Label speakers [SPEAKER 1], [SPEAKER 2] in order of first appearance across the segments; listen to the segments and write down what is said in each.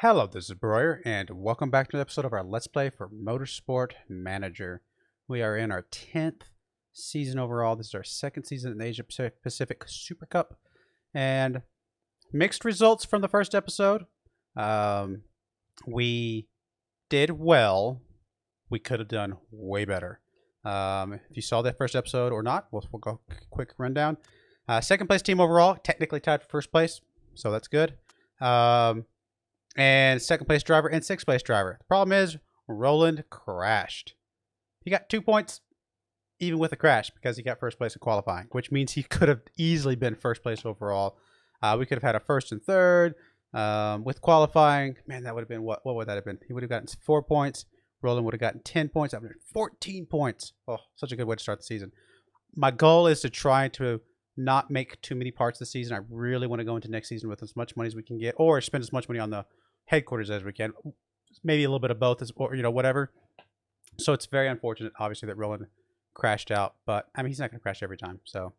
[SPEAKER 1] Hello, this is Broyar, and welcome back to an episode of our Let's Play for Motorsport Manager. We are in our 10th season overall. This is our second season in the Asia Pacific Super Cup, and mixed results from the first episode. We did well. We could have done way better. If you saw that first episode or not, we'll go quick rundown. Second place team overall, technically tied for first place, so that's good. And second place driver and sixth place driver. The problem is Roland crashed. He got 2 points even with a crash because he got first place in qualifying, which means he could have easily been first place overall. We could have had a first and third with qualifying. Man, that would have been what would that have been? He would have gotten 4 points. Roland would have gotten 10 points. That would have been 14 points. Oh, such a good way to start the season. My goal is to try to not make too many parts this season. I really want to go into next season with as much money as we can get, or spend as much money on the headquarters as we can. Maybe a little bit of both, or whatever. So it's very unfortunate, obviously, that Roland crashed out. But I mean, he's not going to crash every time. So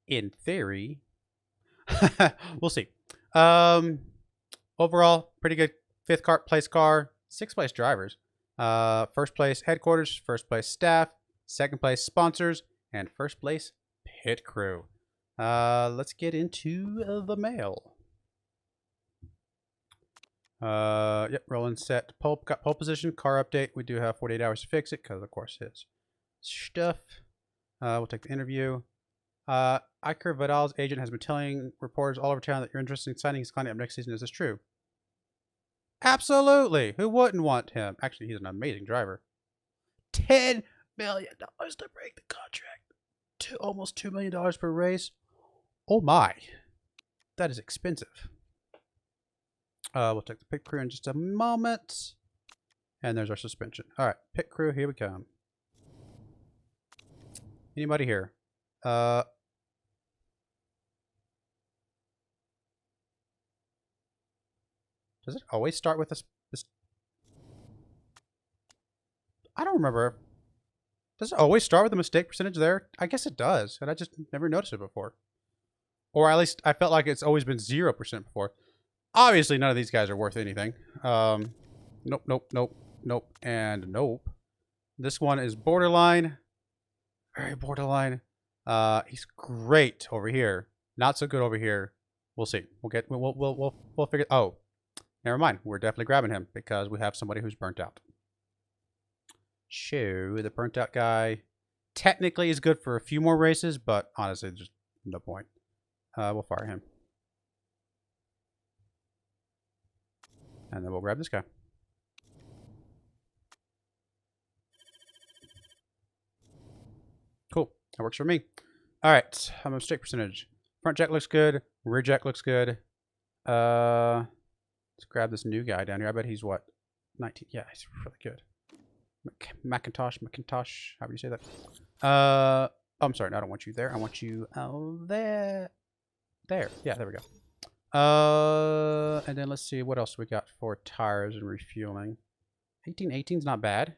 [SPEAKER 1] in theory, we'll see. Overall, pretty good. Fifth place car, sixth place drivers. First place headquarters, first place staff, second place sponsors, and first place pit crew. Let's get into the mail. Yep, Roland set got pole position, car update. We do have 48 hours to fix it because, of course, his stuff. We'll take the interview. Iker Vidal's agent has been telling reporters all over town that you're interested in signing his client up next season. Is this true? Absolutely. Who wouldn't want him? Actually, he's an amazing driver. $10 million to break the contract. Almost $2 million per race. Oh my. That is expensive. We'll take the pit crew in just a moment. And there's our suspension. All right, pit crew, here we come. Anybody here? Does it always start with this? I don't remember. Does it always start with a mistake percentage there? I guess it does, and I just never noticed it before. Or at least I felt like it's always been 0% before. Obviously, none of these guys are worth anything. Nope, nope, nope, nope, and nope. This one is borderline. Very borderline. He's great over here. Not so good over here. We'll see. We'll figure. Oh, never mind. We're definitely grabbing him because we have somebody who's burnt out. Show the burnt out guy. Technically, is good for a few more races, but honestly, just no point. We'll fire him. And then we'll grab this guy. Cool. That works for me. All right. I'm a mistake percentage. Front jack looks good. Rear jack looks good. Let's grab this new guy down here. I bet he's what? 19. Yeah, he's really good. Macintosh. How do you say that? Oh, I'm sorry. No, I don't want you there. I want you there. There. Yeah, there we go. And then let's see what else we got for tires and refueling. 1818's not bad.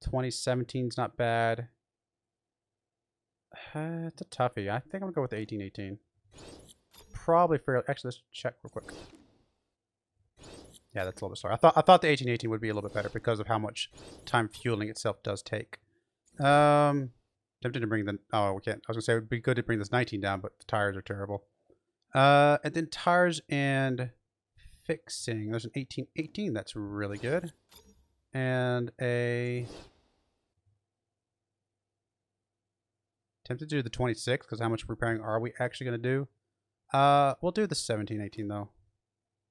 [SPEAKER 1] 2017's not bad. It's a toughie. I think I'm gonna go with the 1818. Probably fairly. Actually, let's check real quick. Yeah, that's a little bit slower. I thought the 1818 would be a little bit better because of how much time fueling itself does take. Tempted to bring the. Oh, we can't. I was gonna say it would be good to bring this 19 down, but the tires are terrible. And then tires and fixing. There's an 1818 that's really good. And a... Tempted to do the 26 because how much repairing are we actually going to do? We'll do the 1718 though,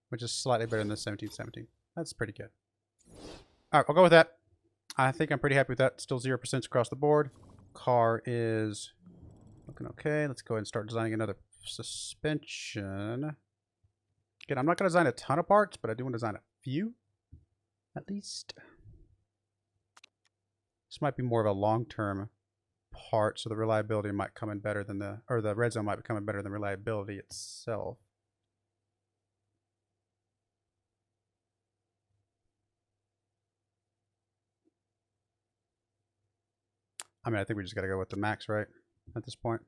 [SPEAKER 1] which is slightly better than the 1717. That's pretty good. All right, I'll go with that. I think I'm pretty happy with that. Still 0% across the board. Car is looking okay. Let's go ahead and start designing another suspension. Again, I'm not going to design a ton of parts, but I do want to design a few, at least. This might be more of a long-term part, so the reliability might come in better than the red zone might be coming better than reliability itself. I mean, I think we just got to go with the max, right? At this point.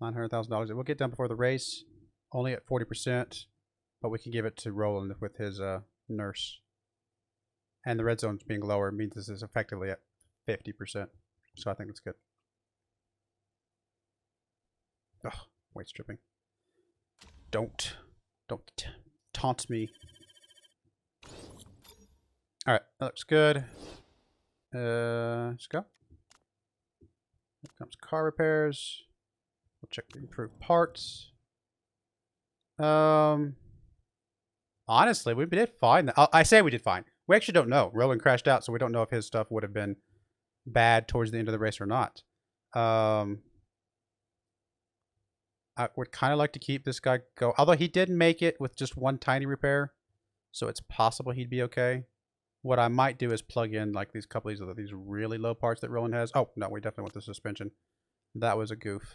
[SPEAKER 1] $900,000. It will get done before the race. Only at 40%. But we can give it to Roland with his nurse. And the red zone's being lower means this is effectively at 50%. So I think it's good. Ugh, weight stripping. Don't taunt me. Alright, that looks good. Let's go. Here comes car repairs. We'll check the improved parts. Honestly, we did fine. I say we did fine. We actually don't know. Roland crashed out, so we don't know if his stuff would have been bad towards the end of the race or not. I would kind of like to keep this guy go. Although he did make it with just one tiny repair, so it's possible he'd be okay. What I might do is plug in like these couple of these really low parts that Roland has. Oh, no, we definitely want the suspension. That was a goof.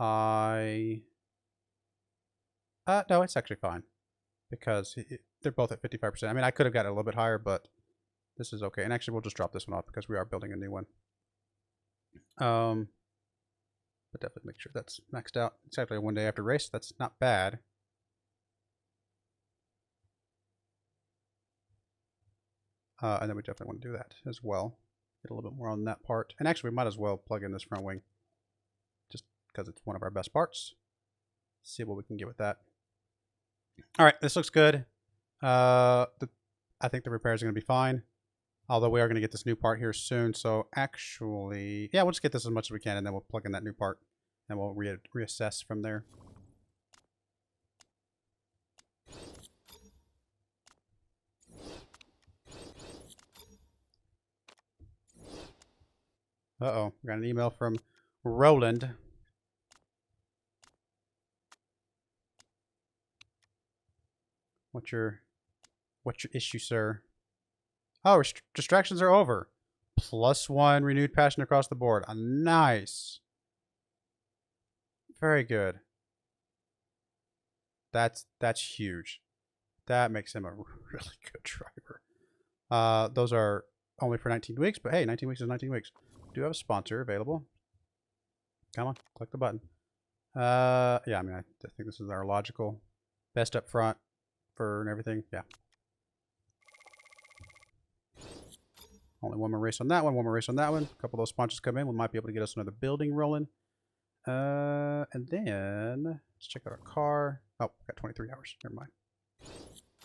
[SPEAKER 1] No, it's actually fine. Because they're both at 55%. I mean, I could have got it a little bit higher, but this is okay. And actually, we'll just drop this one off because we are building a new one. But definitely make sure that's maxed out. It's actually a 1 day after race. That's not bad. And then we definitely want to do that as well. Get a little bit more on that part. And actually, we might as well plug in this front wing. Just because it's one of our best parts. See what we can get with that. All right, this looks good. I think the repairs are going to be fine. Although we are going to get this new part here soon. So actually, yeah, we'll just get this as much as we can and then we'll plug in that new part. And we'll reassess from there. Uh-oh, we got an email from Roland. What's your issue, sir? Oh, distractions are over. +1 renewed passion across the board. Nice. Very good. That's huge. That makes him a really good driver. Those are only for 19 weeks, but hey, 19 weeks is 19 weeks. Do have a sponsor available. Come on, click the button. Yeah, I mean, I think this is our logical best up front for and everything. Yeah. Only one more race on that one, one more race on that one. A couple of those sponsors come in. We might be able to get us another building rolling. And then let's check out our car. Oh, got 23 hours. Never mind.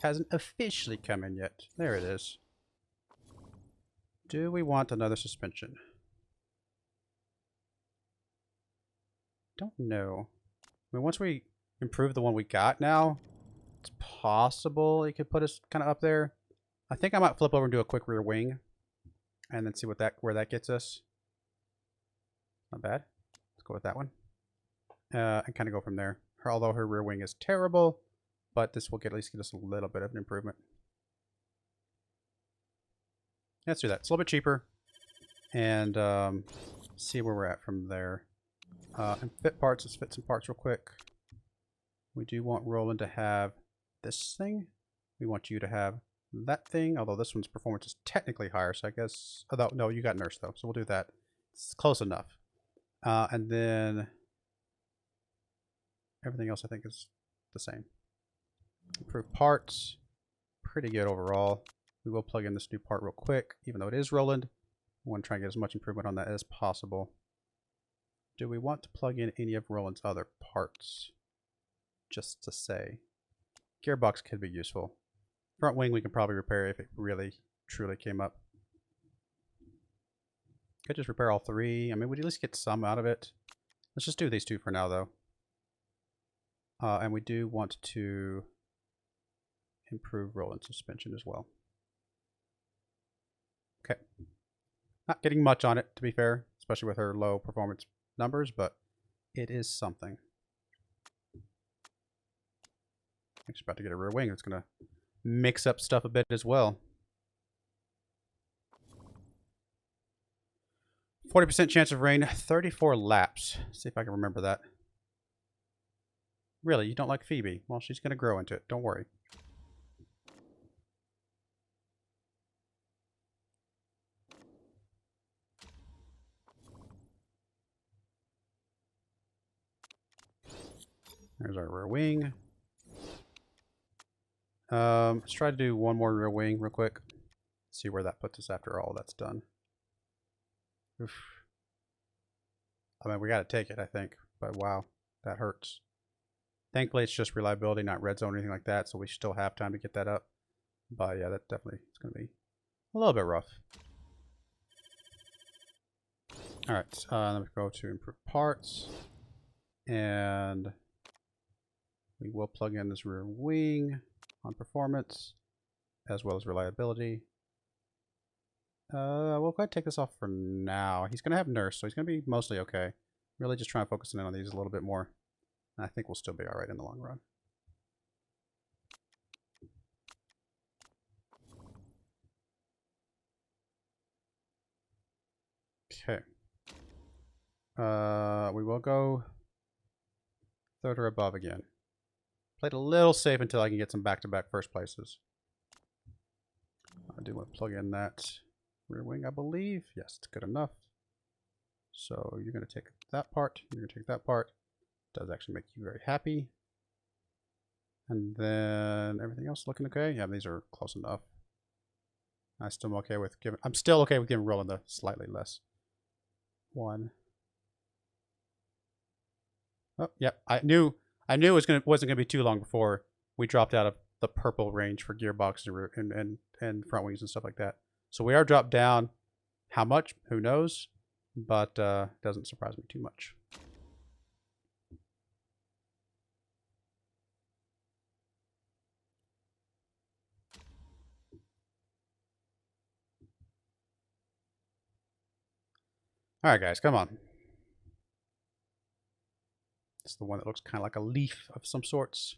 [SPEAKER 1] Hasn't officially come in yet. There it is. Do we want another suspension? Don't know. I mean, once we improve the one we got now, it's possible it could put us kind of up there. I think I might flip over and do a quick rear wing. And then see where that gets us. Not bad. Let's go with that one. And kind of go from there. Although her rear wing is terrible, but this will at least get us a little bit of an improvement. Let's do that. It's a little bit cheaper. And see where we're at from there. And fit parts. Let's fit some parts real quick. We do want Roland to have this thing. We want you to have that thing, although this one's performance is technically higher, so I guess, although no, you got nurse though, so we'll do that. It's close enough. And then everything else I think is the same. Improved parts, pretty good overall. We will plug in this new part real quick, even though it is Roland. We want to try and get as much improvement on that as possible. Do we want to plug in any of Roland's other parts? Just to say, gearbox could be useful. Front wing we can probably repair if it really, truly came up. Could just repair all three. I mean, we'd at least get some out of it. Let's just do these two for now, though. And we do want to improve Roland suspension as well. Okay. Not getting much on it, to be fair, especially with her low performance numbers, but it is something. She's about to get a rear wing. It's going to mix up stuff a bit as well. 40% chance of rain, 34 laps. See if I can remember that. Really, you don't like Phoebe? Well, she's going to grow into it. Don't worry. There's our rear wing. Let's try to do one more rear wing real quick. See where that puts us after all that's done. Oof. I mean, we got to take it, I think. But wow, that hurts. Thankfully, it's just reliability, not red zone or anything like that. So we still have time to get that up. But yeah, that definitely is going to be a little bit rough. All right, let me go to improve parts. And we will plug in this rear wing on performance as well as reliability. We'll go ahead and take this off for now. He's going to have nurse, so he's going to be mostly okay. Really just trying to focus in on these a little bit more. And I think we'll still be all right in the long run. Okay. We will go third or above again. Played a little safe until I can get some back-to-back first places. I do want to plug in that rear wing, I believe. Yes, it's good enough. So you're going to take that part. You're going to take that part. It does actually make you very happy. And then everything else looking okay. Yeah, these are close enough. I'm still okay with giving Roland the slightly less one. Oh, yep. I knew it wasn't gonna be too long before we dropped out of the purple range for gearbox and front wings and stuff like that. So we are dropped down. How much? Who knows? But doesn't surprise me too much. All right, guys, come on. It's the one that looks kind of like a leaf of some sorts.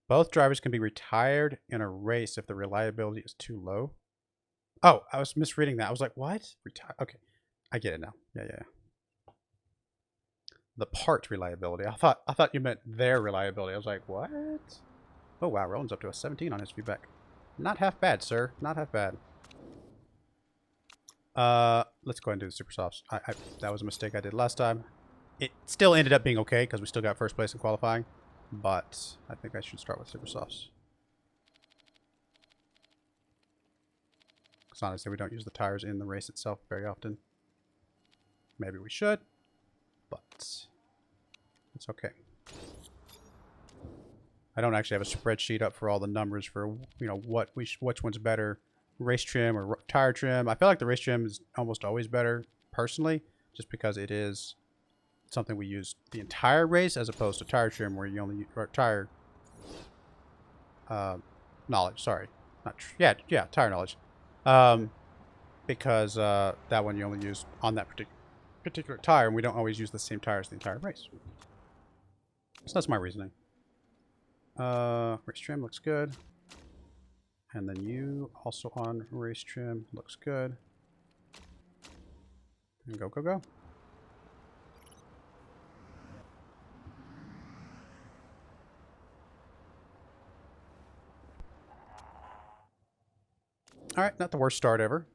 [SPEAKER 1] Both drivers can be retired in a race if the reliability is too low. Oh, I was misreading that. I was like, what? Retire? Okay, I get it now. Yeah. The part reliability. I thought you meant their reliability. I was like, what? Oh wow, Roland's up to a 17 on his feedback. Not half bad, sir. Not half bad. Let's go ahead and do the super softs. That was a mistake I did last time. It still ended up being okay because we still got first place in qualifying, but I think I should start with super softs. Because honestly, we don't use the tires in the race itself very often. Maybe we should, but it's okay. I don't actually have a spreadsheet up for all the numbers for, you know, which one's better, race trim or tire trim. I feel like the race trim is almost always better personally, just because it is something we use the entire race as opposed to tire trim where you only use tire knowledge. Sorry, not tire knowledge, because that one you only use on that particular tire, and we don't always use the same tires the entire race. So that's my reasoning. Race trim looks good. And then you also on race trim looks good. And go. All right, not the worst start ever.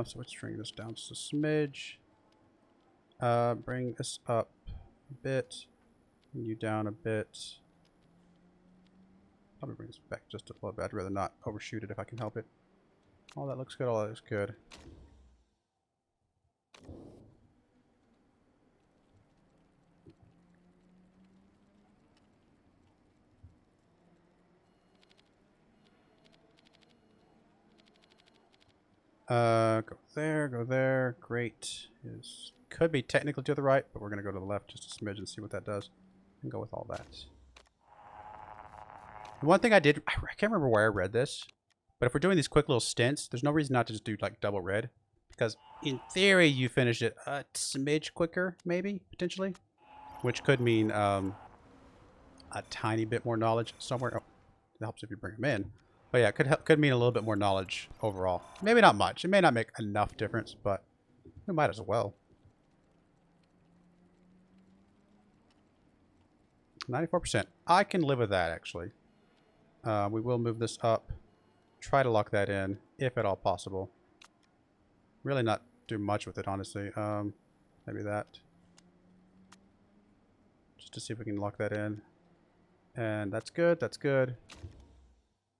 [SPEAKER 1] So let's bring this down just a smidge. Bring this up a bit. Bring you down a bit. Probably bring this back just a little bit. I'd rather not overshoot it if I can help it. All that looks good. All that looks good. Go there. Great. Could be technically to the right, but we're going to go to the left just a smidge and see what that does. And go with all that. One thing I can't remember where I read this, but if we're doing these quick little stints, there's no reason not to just do like double red. Because in theory, you finish it a smidge quicker, maybe, potentially. Which could mean a tiny bit more knowledge somewhere. Oh, it helps if you bring them in. But yeah, it could mean a little bit more knowledge overall. Maybe not much. It may not make enough difference, but it might as well. 94%. I can live with that, actually. We will move this up. Try to lock that in, if at all possible. Really not do much with it, honestly. Maybe that. Just to see if we can lock that in. And that's good. That's good.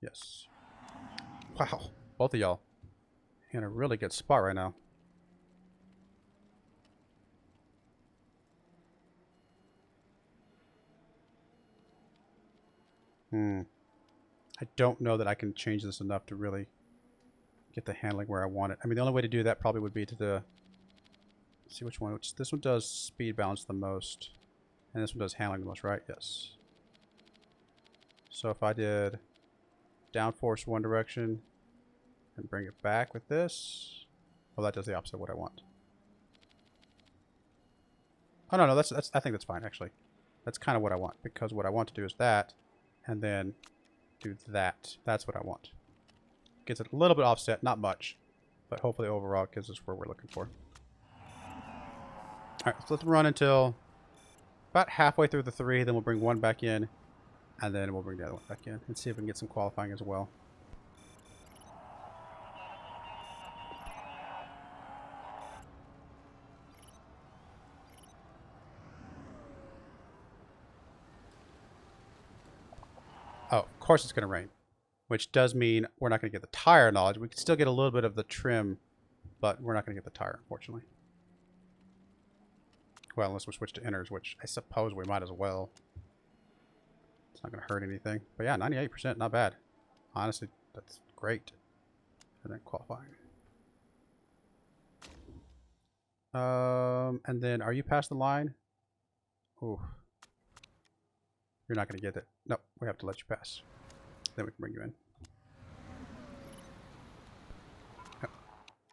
[SPEAKER 1] Yes. Wow. Both of y'all in a really good spot right now. I don't know that I can change this enough to really get the handling where I want it. I mean, the only way to do that probably would be to let's see which one. This one does speed balance the most. And this one does handling the most, right? Yes. So if I did downforce one direction and bring it back with this, well, that does the opposite of what I want. Oh, no, that's I think that's fine, actually. That's kind of what I want, because what I want to do is that, and then do that. That's what I want. Gets it a little bit offset, not much, but hopefully overall it gives us where we're looking for. Alright, so let's run until about halfway through the 3, then we'll bring one back in, and then we'll bring the other one back in, and see if we can get some qualifying as well. Oh, of course it's going to rain, which does mean we're not going to get the tire knowledge. We can still get a little bit of the trim, but we're not going to get the tire, unfortunately. Well, unless we switch to inners, which I suppose we might as well. It's not going to hurt anything. But yeah, 98%, not bad. Honestly, that's great. And then qualifying. And then, are you past the line? Ooh. You're not going to get it. No, we have to let you pass. Then we can bring you in.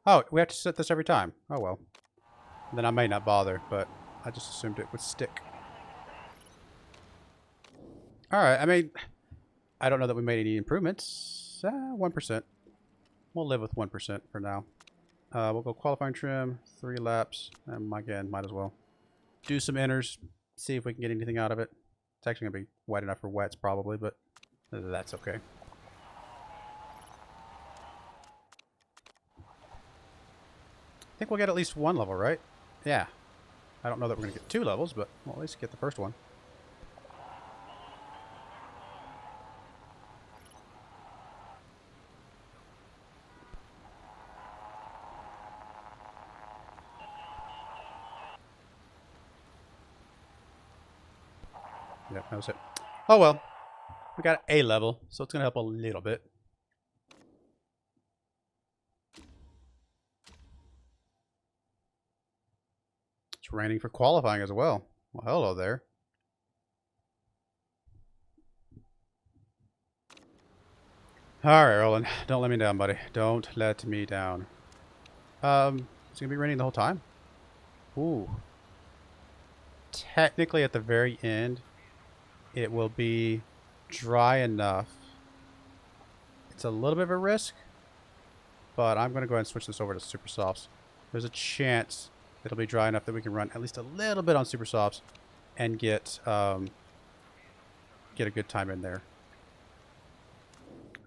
[SPEAKER 1] Oh, we have to set this every time. Oh, well. Then I may not bother, but I just assumed it would stick. Alright, I mean, I don't know that we made any improvements. 1%. We'll live with 1% for now. We'll go qualifying trim, 3 laps, and again, might as well do some inners, see if we can get anything out of it. It's actually going to be wet enough for wets, probably, but that's okay. I think we'll get at least 1 level, right? Yeah. I don't know that we're going to get 2 levels, but we'll at least get the first one. Yep, that was it. Oh well. We got A level, so it's going to help a little bit. It's raining for qualifying as well. Well, hello there. Alright, Roland. Don't let me down, buddy. Don't let me down. It's going to be raining the whole time? Ooh. Technically, at the very end, it will be dry enough. It's a little bit of a risk, but I'm going to go ahead and switch this over to Super Softs. There's a chance it'll be dry enough that we can run at least a little bit on Super Softs and get a good time in there.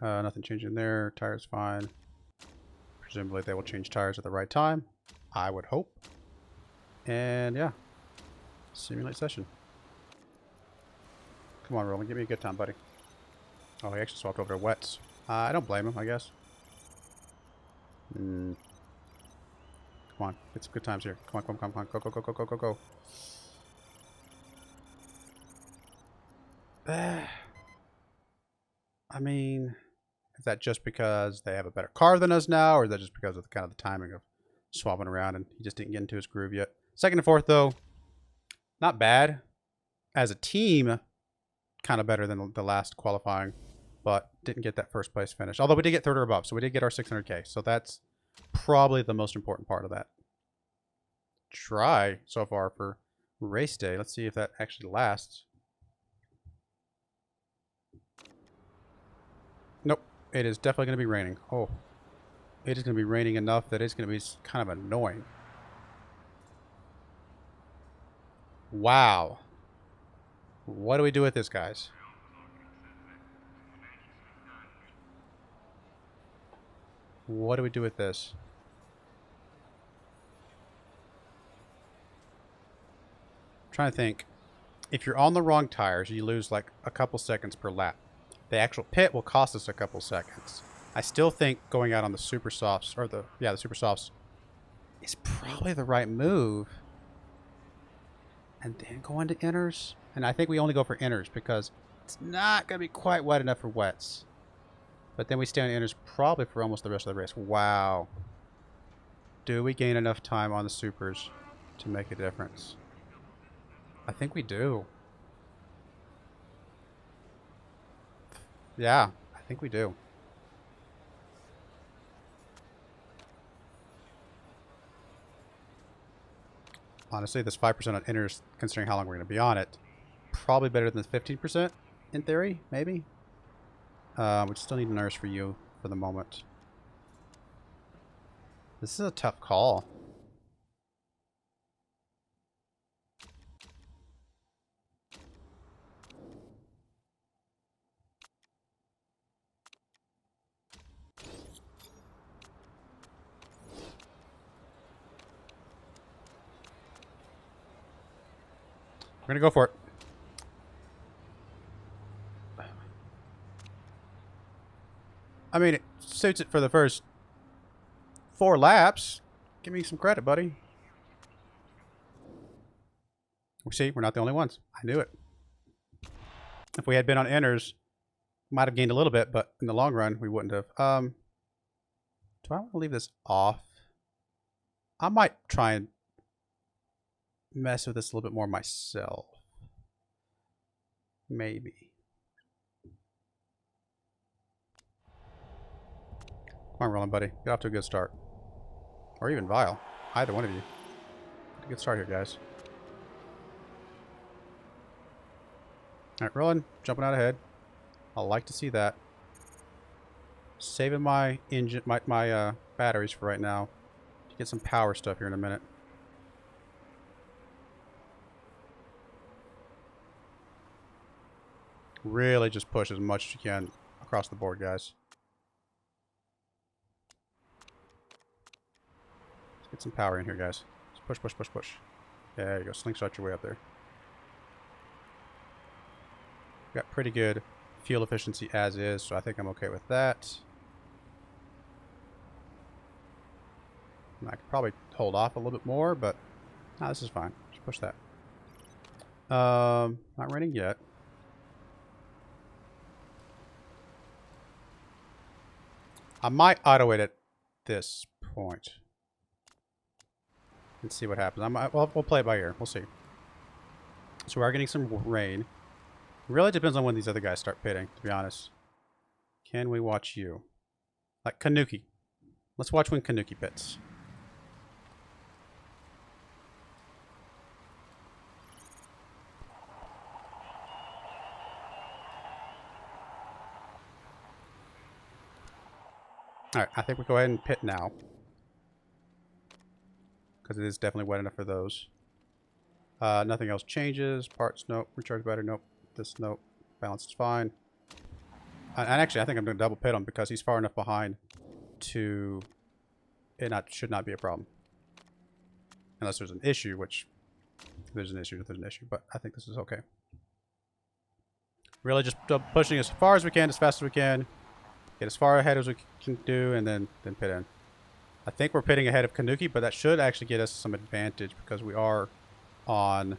[SPEAKER 1] Nothing changing there. Tires fine. Presumably they will change tires at the right time. I would hope. And yeah. Simulate session. Come on, Roland. Give me a good time, buddy. Oh, he actually swapped over to wets. I don't blame him, I guess. Come on. Get some good times here. Come on, come on, come on. Go, go, go, go, go, go, go. I mean, is that just because they have a better car than us now, or is that just because of the timing of swapping around and he just didn't get into his groove yet? Second and fourth, though, not bad. As a team, kind of better than the last qualifying, but didn't get that first place finish. Although we did get third or above, so we did get our 600K. So that's probably the most important part of that. Try so far for race day. Let's see if that actually lasts. Nope. It is definitely going to be raining. Oh. It is going to be raining enough that it's going to be kind of annoying. Wow. What do we do with this, guys? What do we do with this? I'm trying to think. If you're on the wrong tires, you lose like a couple seconds per lap. The actual pit will cost us a couple seconds. I still think going out on the super softs, or the super softs, is probably the right move. And then go into inners. And I think we only go for inners because it's not going to be quite wet enough for wets. But then we stay on inners probably for almost the rest of the race. Wow. Do we gain enough time on the supers to make a difference? I think we do. Yeah, I think we do. Honestly, this 5% on inners, considering how long we're going to be on it, probably better than 15% in theory, maybe. We still need inners for you for the moment. This is a tough call. We're going to go for it. I mean, it suits it for the first 4 laps. Give me some credit, buddy. See, we're not the only ones. I knew it. If we had been on inners, might have gained a little bit, but in the long run, we wouldn't have. Do I want to leave this off? I might try and mess with this a little bit more myself. Maybe. Come on, Roland, buddy. Get off to a good start. Or even Vile. Either one of you. Get a good start here, guys. Alright, Roland. Jumping out ahead. I like to see that. Saving my engine, my batteries for right now. To get some power stuff here in a minute. Really just push as much as you can across the board, guys. Let's get some power in here, guys. Just push, push, push, push. There you go. Slingshot your way up there. Got pretty good fuel efficiency as is, so I think I'm okay with that. I could probably hold off a little bit more, but no, this is fine. Just push that. Not raining yet. I might auto it at this point and see what happens. Well, we'll play it by ear. We'll see. So we are getting some rain. Really depends on when these other guys start pitting, to be honest. Can we watch you? Like Kanuki. Let's watch when Kanuki pits. Alright, I think we go ahead and pit now. Because it is definitely wet enough for those. Nothing else changes. Parts, nope. Recharge battery, nope. This, nope. Balance is fine. And actually, I think I'm going to double pit him because he's far enough behind to... It should not be a problem. Unless there's an issue, which... There's an issue, but I think this is okay. Really just pushing as far as we can, as fast as we can. Get as far ahead as we can do, and then pit in. I think we're pitting ahead of Kanuki, but that should actually get us some advantage because we are on...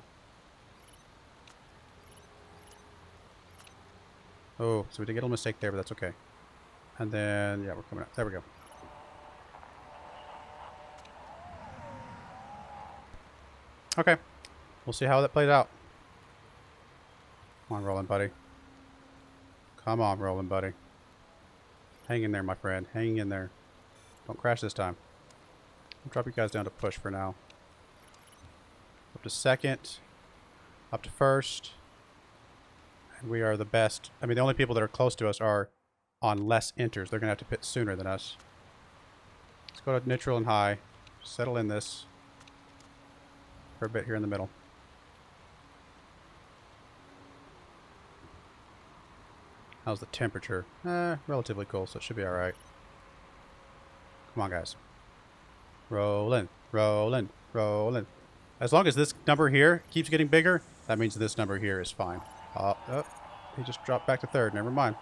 [SPEAKER 1] Oh, so we did get a little mistake there, but that's okay. And then, yeah, we're coming up. There we go. Okay. We'll see how that plays out. Come on, Roland, buddy. Come on, Roland, buddy. Hang in there, my friend. Hang in there. Don't crash this time. I'll drop you guys down to push for now. Up to second. Up to first. And we are the best. I mean, the only people that are close to us are on less enters. They're going to have to pit sooner than us. Let's go to neutral and high. Settle in this for a bit here in the middle. How's the temperature? Relatively cool, so it should be alright. Come on, guys. Rolling, rolling, rolling. As long as this number here keeps getting bigger, that means this number here is fine. Oh, he just dropped back to third. Never mind.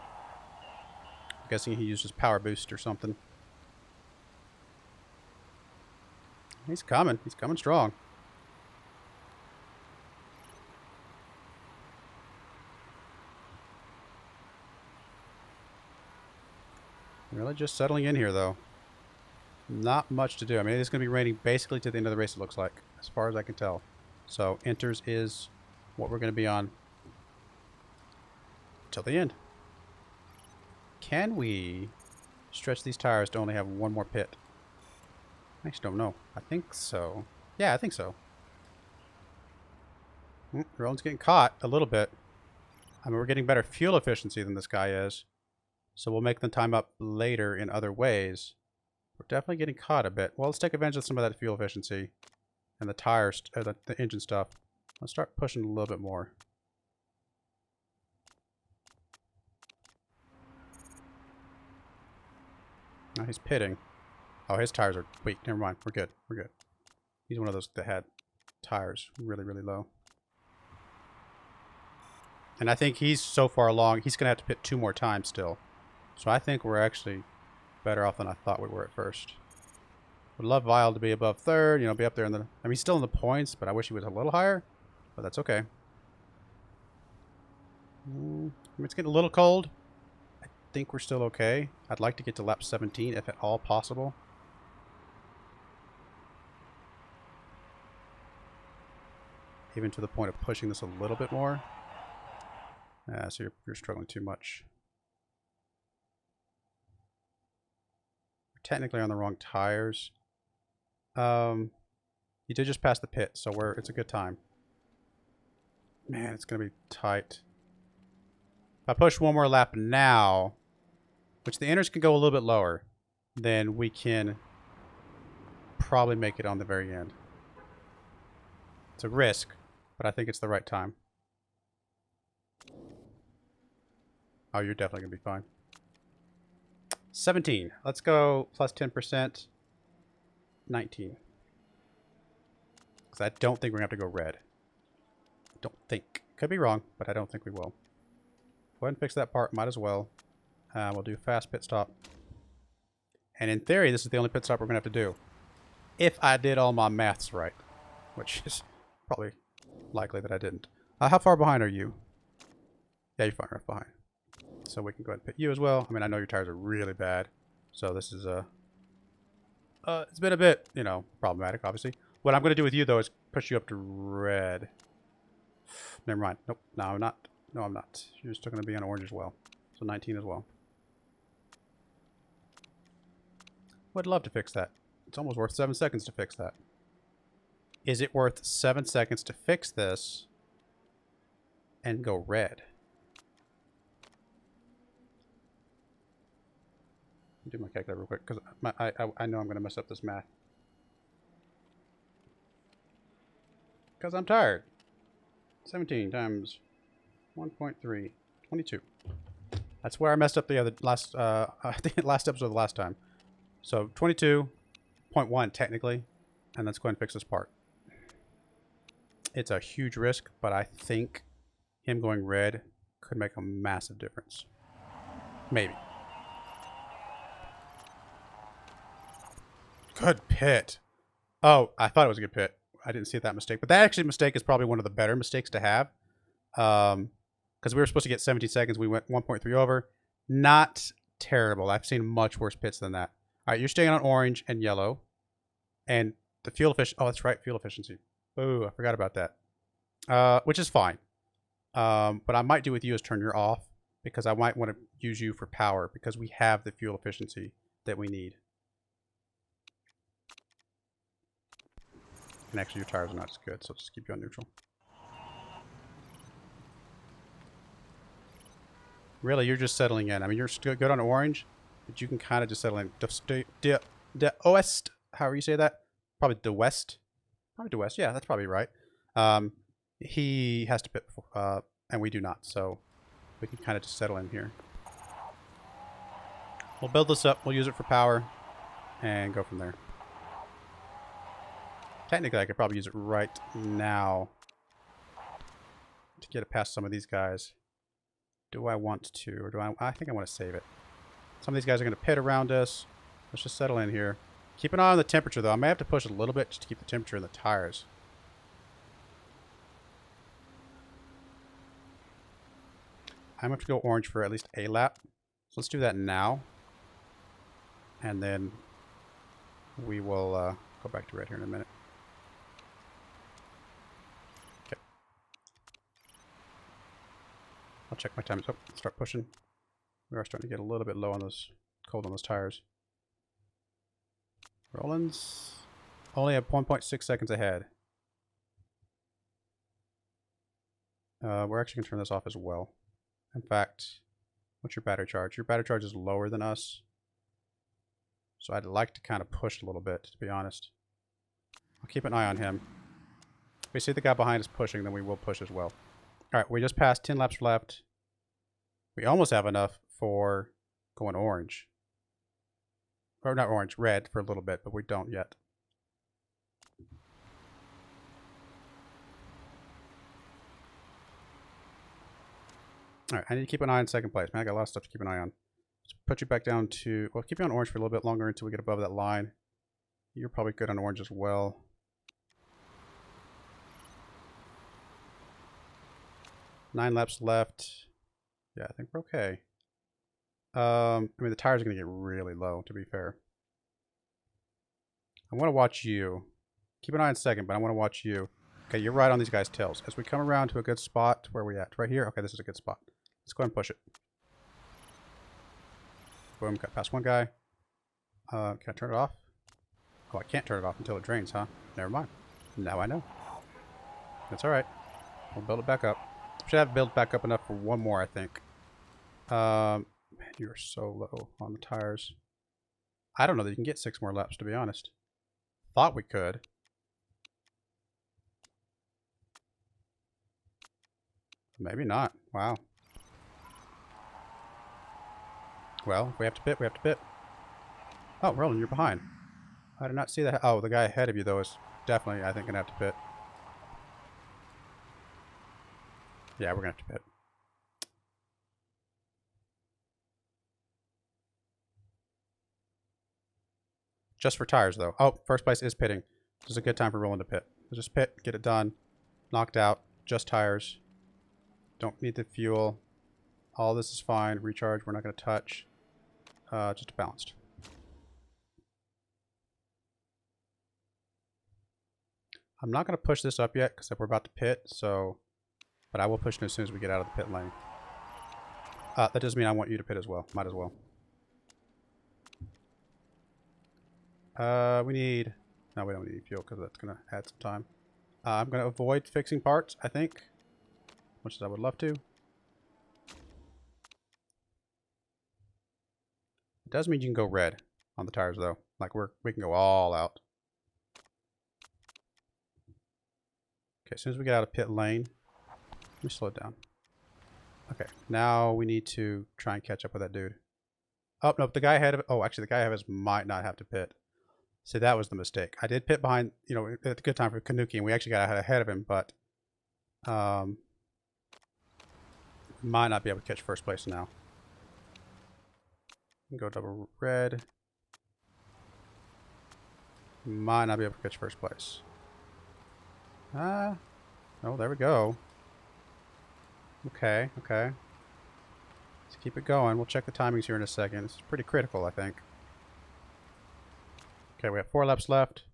[SPEAKER 1] I'm guessing he used his power boost or something. He's coming. He's coming strong. Really just settling in here, though. Not much to do. I mean, it's going to be raining basically to the end of the race, it looks like, as far as I can tell. So, enters is what we're going to be on till the end. Can we stretch these tires to only have one more pit? I actually don't know. I think so. Yeah, I think so. Rowan's getting caught a little bit. I mean, we're getting better fuel efficiency than this guy is. So we'll make the time up later in other ways. We're definitely getting caught a bit. Well, let's take advantage of some of that fuel efficiency and the tires, the engine stuff. Let's start pushing a little bit more. Now he's pitting. Oh, his tires are weak. Never mind. We're good. We're good. He's one of those that had tires really, really low. And I think he's so far along, he's going to have to pit 2 more times still. So I think we're actually better off than I thought we were at first. Would love Vile to be above third, you know, be up there in the... I mean, he's still in the points, but I wish he was a little higher. But that's okay. I mean, it's getting a little cold. I think we're still okay. I'd like to get to lap 17 if at all possible. Even to the point of pushing this a little bit more. So you're struggling too much. We're technically on the wrong tires. You did just pass the pit, so it's a good time. Man, it's gonna be tight. If I push one more lap now, which the inners can go a little bit lower, then we can probably make it on the very end. It's a risk, but I think it's the right time. Oh, you're definitely gonna be fine. 17. Let's go plus 10%. 19. Because I don't think we're going to have to go red. Don't think. Could be wrong, but I don't think we will. Go ahead and fix that part. Might as well. We'll do fast pit stop. And in theory, this is the only pit stop we're going to have to do. If I did all my maths right. Which is probably likely that I didn't. How far behind are you? Yeah, you're far enough behind. So we can go ahead and pit you as well. I mean, I know your tires are really bad. So this is it's been a bit, you know, problematic, obviously. What I'm going to do with you, though, is push you up to red. Never mind. Nope. No, I'm not. No, I'm not. You're still going to be on orange as well. So 19 as well. Would love to fix that. It's almost worth 7 seconds to fix that. Is it worth 7 seconds to fix this and go red? Do my calculator real quick, because I know I'm going to mess up this math. Because I'm tired. 17 times 1.3, 22. That's where I messed up the last episode of the last time. So 22.1 technically, and let's go ahead and fix this part. It's a huge risk, but I think him going red could make a massive difference. Maybe. Good pit. Oh, I thought it was a good pit. I didn't see that mistake. But that actually mistake is probably one of the better mistakes to have. Because we were supposed to get 17 seconds. We went 1.3 over. Not terrible. I've seen much worse pits than that. All right, you're staying on orange and yellow. And the fuel efficiency. Oh, that's right. Fuel efficiency. Ooh, I forgot about that. Which is fine. What I might do with you is turn your off. Because I might want to use you for power. Because we have the fuel efficiency that we need. And actually your tires are not as good, so just keep you on neutral. Really, you're just settling in. I mean, you're still good on orange, but you can kind of just settle in. The Oest, however you say that. Probably the West. Probably the West. Yeah, that's probably right. He has to pit before, and we do not, so we can kind of just settle in here. We'll build this up. We'll use it for power and go from there. Technically, I could probably use it right now to get it past some of these guys. Do I want to, or do I think I want to save it. Some of these guys are going to pit around us. Let's just settle in here. Keep an eye on the temperature, though. I may have to push it a little bit just to keep the temperature in the tires. I'm going to have to go orange for at least a lap. So let's do that now. And then we will go back to red here in a minute. Okay. I'll check my time. Oh, start pushing. We are starting to get a little bit low on those, cold on those tires. Roland's only at 1.6 seconds ahead. We're actually going to turn this off as well. In fact, what's your battery charge? Your battery charge is lower than us. So I'd like to kind of push a little bit, to be honest. I'll keep an eye on him. If we see the guy behind us pushing, then we will push as well. Alright, we just passed 10 laps left. We almost have enough for going orange. Or not orange, red for a little bit, but we don't yet. Alright, I need to keep an eye on second place. Man, I got a lot of stuff to keep an eye on. Let's put you back down to... Well, keep you on orange for a little bit longer until we get above that line. You're probably good on orange as well. Nine laps left. Yeah, I think we're okay. I mean, the tires are going to get really low, to be fair. I want to watch you. Keep an eye on second, but I want to watch you. Okay, you're right on these guys' tails. As we come around to a good spot, where are we at? Right here? Okay, this is a good spot. Let's go ahead and push it. Boom, got past one guy. Can I turn it off? Oh, I can't turn it off until it drains, huh? Never mind. Now I know. That's alright. We'll build it back up. Should have built back up enough for one more, I think. Man, you're so low on the tires. I don't know that you can get 6 more laps, to be honest. Thought we could. Maybe not. Wow. Well, if we have to pit, we have to pit. Oh, Roland, you're behind. I did not see that. Oh, the guy ahead of you, though, is definitely, I think, going to have to pit. Yeah, we're going to have to pit. Just for tires, though. Oh, first place is pitting. This is a good time for Roland to pit. Just pit, get it done. Knocked out. Just tires. Don't need the fuel. All this is fine. Recharge, we're not going to touch. Just balanced. I'm not going to push this up yet because we're about to pit, so... But I will push it as soon as we get out of the pit lane. That doesn't mean I want you to pit as well. Might as well. We need... No, we don't need fuel because that's going to add some time. I'm going to avoid fixing parts, I think. Much as I would love to. It does mean you can go red on the tires, though. Like, we can go all out. Okay, as soon as we get out of pit lane... Let me slow it down. Okay, now we need to try and catch up with that dude. Oh, no, the guy ahead of... Oh, actually, the guy ahead of us might not have to pit. See, that was the mistake. I did pit behind, you know, at a good time for Kanuki, and we actually got ahead of him, but... might not be able to catch first place now. Go double red. Might not be able to catch first place. Oh, there we go. Okay, okay. Let's keep it going. We'll check the timings here in a second. It's pretty critical, I think. Okay, we have 4 laps left.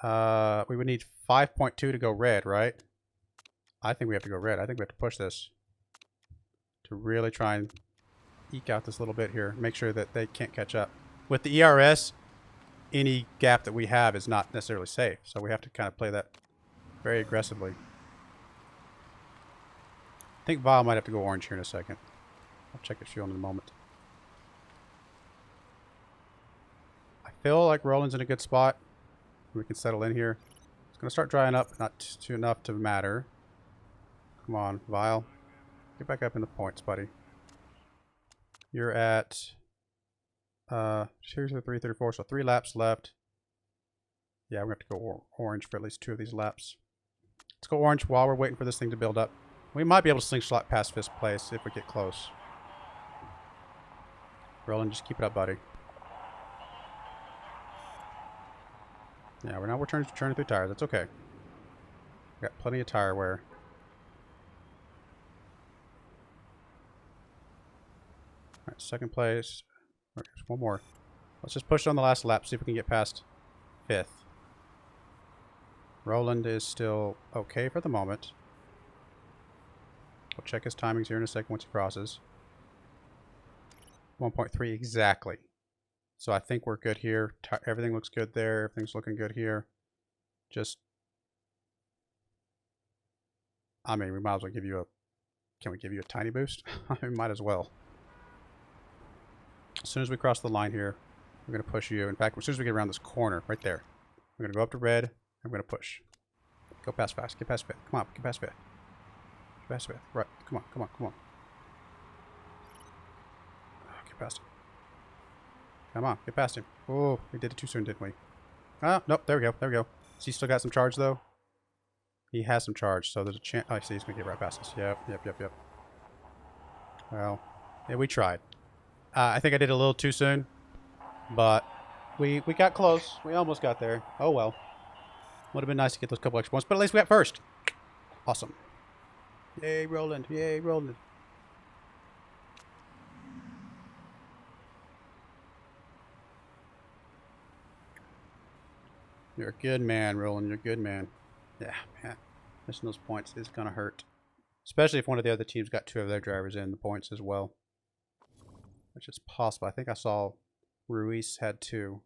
[SPEAKER 1] We would need 5.2 to go red, right? I think we have to go red. I think we have to push this to really try and eke out this little bit here. Make sure that they can't catch up. With the ERS, any gap that we have is not necessarily safe. So we have to kind of play that very aggressively. I think Vile might have to go orange here in a second. I'll check his fuel in a moment. I feel like Roland's in a good spot. We can settle in here. It's going to start drying up, not too enough to matter. Come on, Vile. Get back up in the points, buddy. You're at Here's the 334, so 3 laps left. Yeah, we're going to have to go orange for at least 2 of these laps. Let's go orange while we're waiting for this thing to build up. We might be able to slingshot past 5th place if we get close. Roland, just keep it up, buddy. Yeah, we're turning through tires. That's okay. We got plenty of tire wear. Alright, 2nd place. Okay, there's one more. Let's just push on the last lap, see if we can get past 5th. Roland is still okay for the moment. We'll check his timings here in a second once he crosses. 1.3 exactly. So I think we're good here. Everything looks good there. Everything's looking good here. Just, I mean, we might as well give you a, can we give you a tiny boost? We might as well. As soon as we cross the line here, we're going to push you. In fact, as soon as we get around this corner, right there, we're going to go up to red, and we're going to push. Go past fast. Get past 5th. Come on, get past 5th. Get past 5th. Right. Come on, come on, come on. Get past him. Come on, get past him. Oh, we did it too soon, didn't we? Oh, nope, there we go, there we go. Has he still got some charge, though? He has some charge, so there's a chance. Oh, I see, he's going to get right past us. Yep. Well, yeah, we tried. I think I did it a little too soon, but we got close. We almost got there. Oh, well. Would have been nice to get those couple extra points, but at least we got first. Awesome. Yay, Roland. Yay, Roland. You're a good man, Roland. You're a good man. Yeah, man. Missing those points is going to hurt. Especially if one of the other teams got 2 of their drivers in the points as well. Which is possible. I think I saw Ruiz had 2.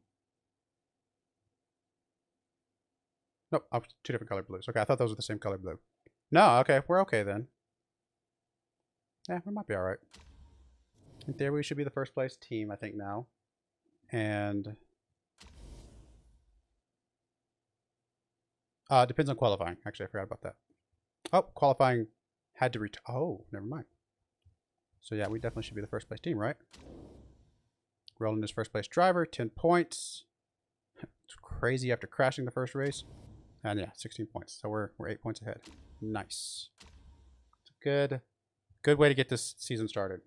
[SPEAKER 1] Nope, 2 different color blues. Okay, I thought those were the same color blue. No, okay, we're okay then. Yeah, we might be alright. In theory, we should be the 1st place team, I think, now. And depends on qualifying. Actually, I forgot about that. Oh, qualifying had to oh, never mind. So yeah, we definitely should be the 1st place team, right? Roland is 1st place driver, 10 points. It's crazy after crashing the 1st race. And yeah, 16 points. So we're 8 points ahead. Nice. Good way to get this season started.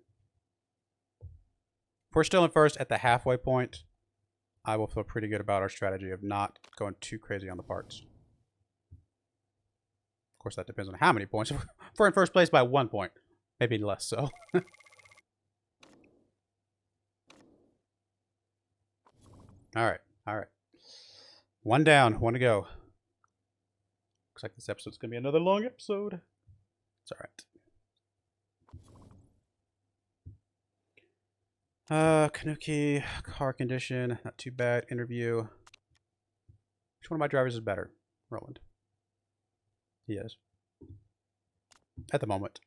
[SPEAKER 1] If we're still in 1st at the halfway point, I will feel pretty good about our strategy of not going too crazy on the parts. Of course, that depends on how many points. If we're in 1st place by 1 point, maybe less so. All right. 1 down, 1 to go. Looks like this episode's going to be another long episode. It's all right. Kanuki, car condition, not too bad. Interview. Which one of my drivers is better? Roland. He is. At the moment.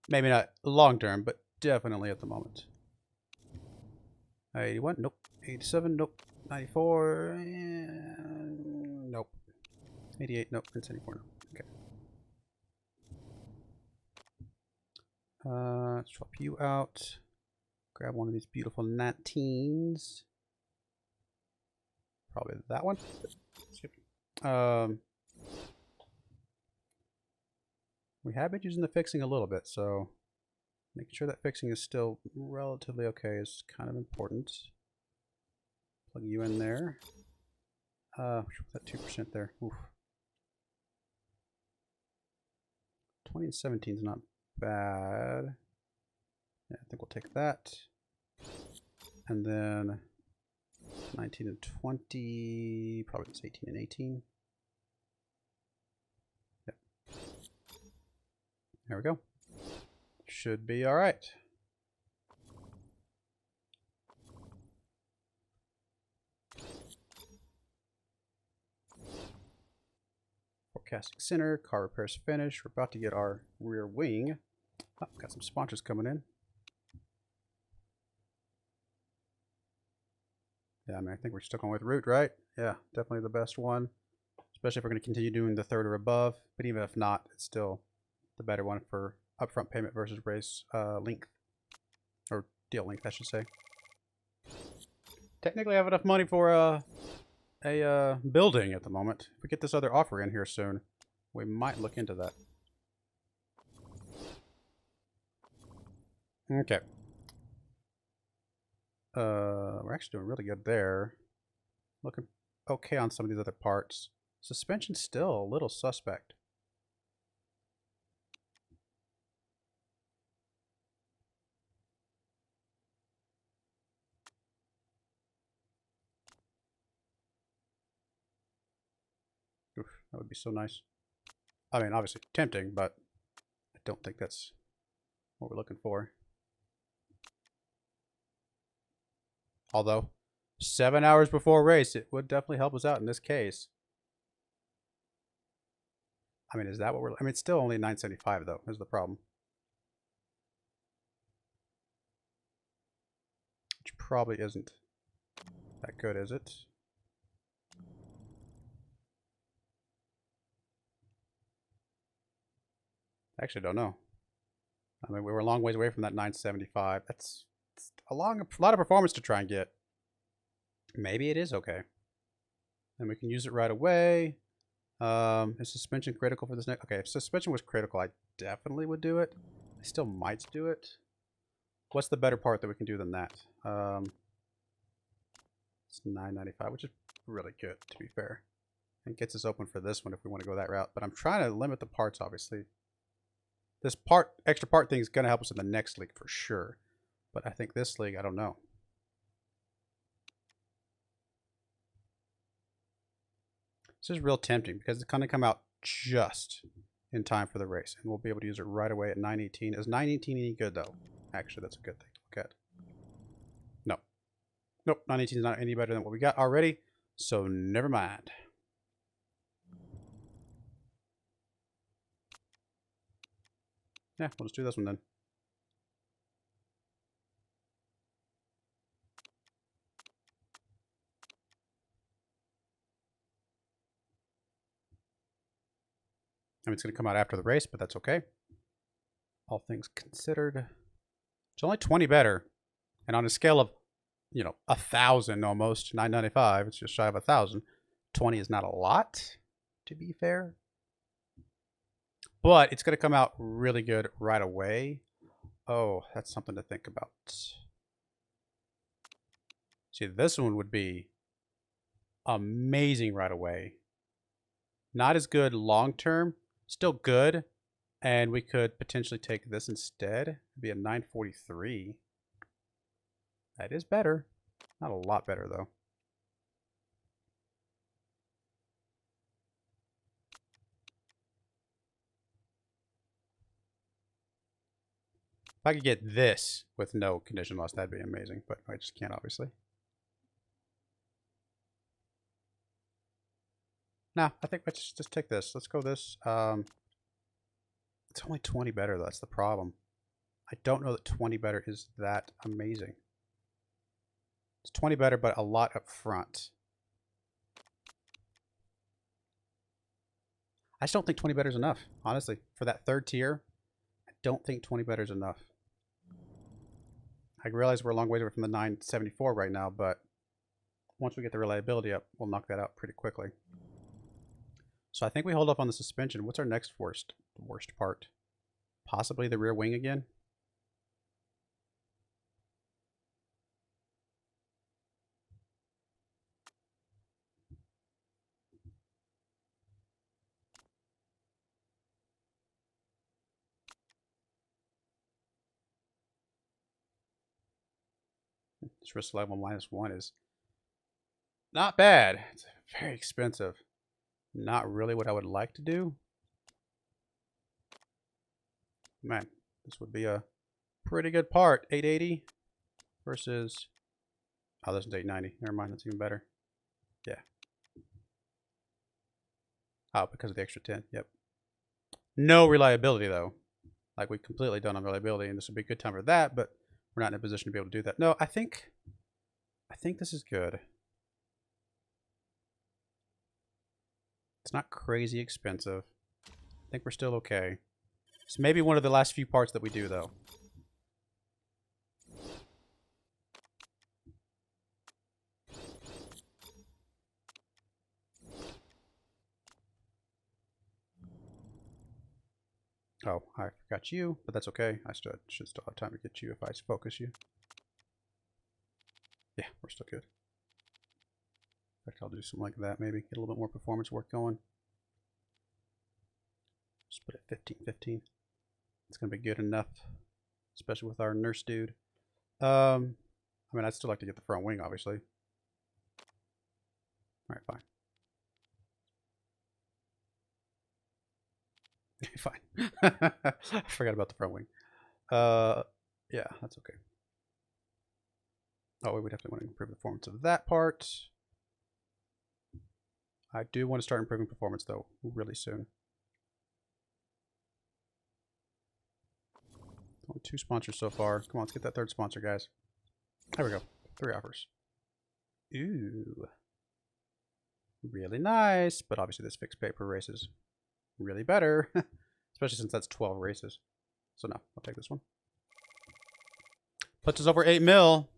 [SPEAKER 1] Maybe not long term, but definitely at the moment. 81, nope. 87, nope. 94, nope. 88, nope. 74, nope. Okay. Let's swap you out. Grab one of these beautiful 19s. Probably that one. We have been using the fixing a little bit, so making sure that fixing is still relatively okay is kind of important. Plug you in there. That 2% there. Oof. 20 and 17 is not bad. Yeah, I think we'll take that. And then 19 and 20, probably it's 18 and 18. Yep. There we go. Should be all right. Forecasting center, car repairs finished. We're about to get our rear wing. Oh, got some sponsors coming in. Yeah, I mean, I think we're still going with Root, right? Yeah, definitely the best one. Especially if we're going to continue doing the 3rd or above. But even if not, it's still the better one for upfront payment versus race length. Or deal length, I should say. Technically, I have enough money for a building at the moment. If we get this other offer in here soon, we might look into that. Okay. We're actually doing really good there. Looking okay on some of these other parts. Suspension's still a little suspect. Oof, that would be so nice. I mean, obviously tempting, but I don't think that's what we're looking for. Although, 7 hours before race, it would definitely help us out in this case. I mean, is that what we're... I mean, it's still only 975, though, is the problem. Which probably isn't that good, is it? I actually don't know. I mean, we were a long ways away from that 975. That's a lot of performance to try and get. Maybe it is okay. And we can use it right away. Is suspension critical for this next? Okay, if suspension was critical, I definitely would do it. I still might do it. What's the better part that we can do than that? It's 995, which is really good, to be fair. It gets us open for this one if we want to go that route. But I'm trying to limit the parts, obviously. This extra part thing is going to help us in the next league for sure. But I think this league, I don't know. This is real tempting because it's going to come out just in time for the race. And we'll be able to use it right away at 918. Is 918 any good, though? Actually, that's a good thing to look at. No. Nope, 918 is not any better than what we got already. So never mind. Yeah, we'll just do this one then. I mean, it's going to come out after the race, but that's okay. All things considered. It's only 20 better. And on a scale of, 1,000 almost, 995, it's just shy of 1,000. 20 is not a lot, to be fair. But it's going to come out really good right away. Oh, that's something to think about. See, this one would be amazing right away. Not as good long term, still good. And we could potentially take this instead. It'd be a 943. That is better. Not a lot better, though. If I could get this with no condition loss, that'd be amazing. But I just can't, obviously. No, I think let's just take this. Let's go this. It's only 20 better, though. That's the problem. I don't know that 20 better is that amazing. It's 20 better, but a lot up front. I just don't think 20 better is enough, honestly. For that third tier, I don't think 20 better is enough. I realize we're a long way away from the 974 right now, but once we get the reliability up, we'll knock that out pretty quickly. So I think we hold up on the suspension. What's our next worst part? Possibly the rear wing again? This risk level -1 is not bad. It's very expensive. Not really what I would like to do. Man, this would be a pretty good part. 880 versus... Oh, this is 890. Never mind, that's even better. Yeah. Oh, because of the extra 10. Yep. No reliability, though. Like, we completely done on reliability, and this would be a good time for that, but we're not in a position to be able to do that. No, I think this is good. It's not crazy expensive. I think we're still okay. So maybe one of the last few parts that we do, though. Oh, I forgot you, but that's okay. I should still have time to get you if I focus you. Yeah, we're still good. In fact, I'll do something like that maybe. Get a little bit more performance work going. Just put it 15-15. It's going to be good enough, especially with our nurse dude. I mean, I'd still like to get the front wing, obviously. All right, fine. Fine. I forgot about the front wing. Yeah, that's okay. Oh, we definitely want to improve the performance of that part. I do want to start improving performance, though, really soon. Only 2 sponsors so far. Come on, let's get that 3rd sponsor, guys. There we go. 3 offers. Ooh. Really nice, but obviously this fixed paper race is really better, especially since that's 12 races. So no, I'll take this one. Puts us over 8 mil.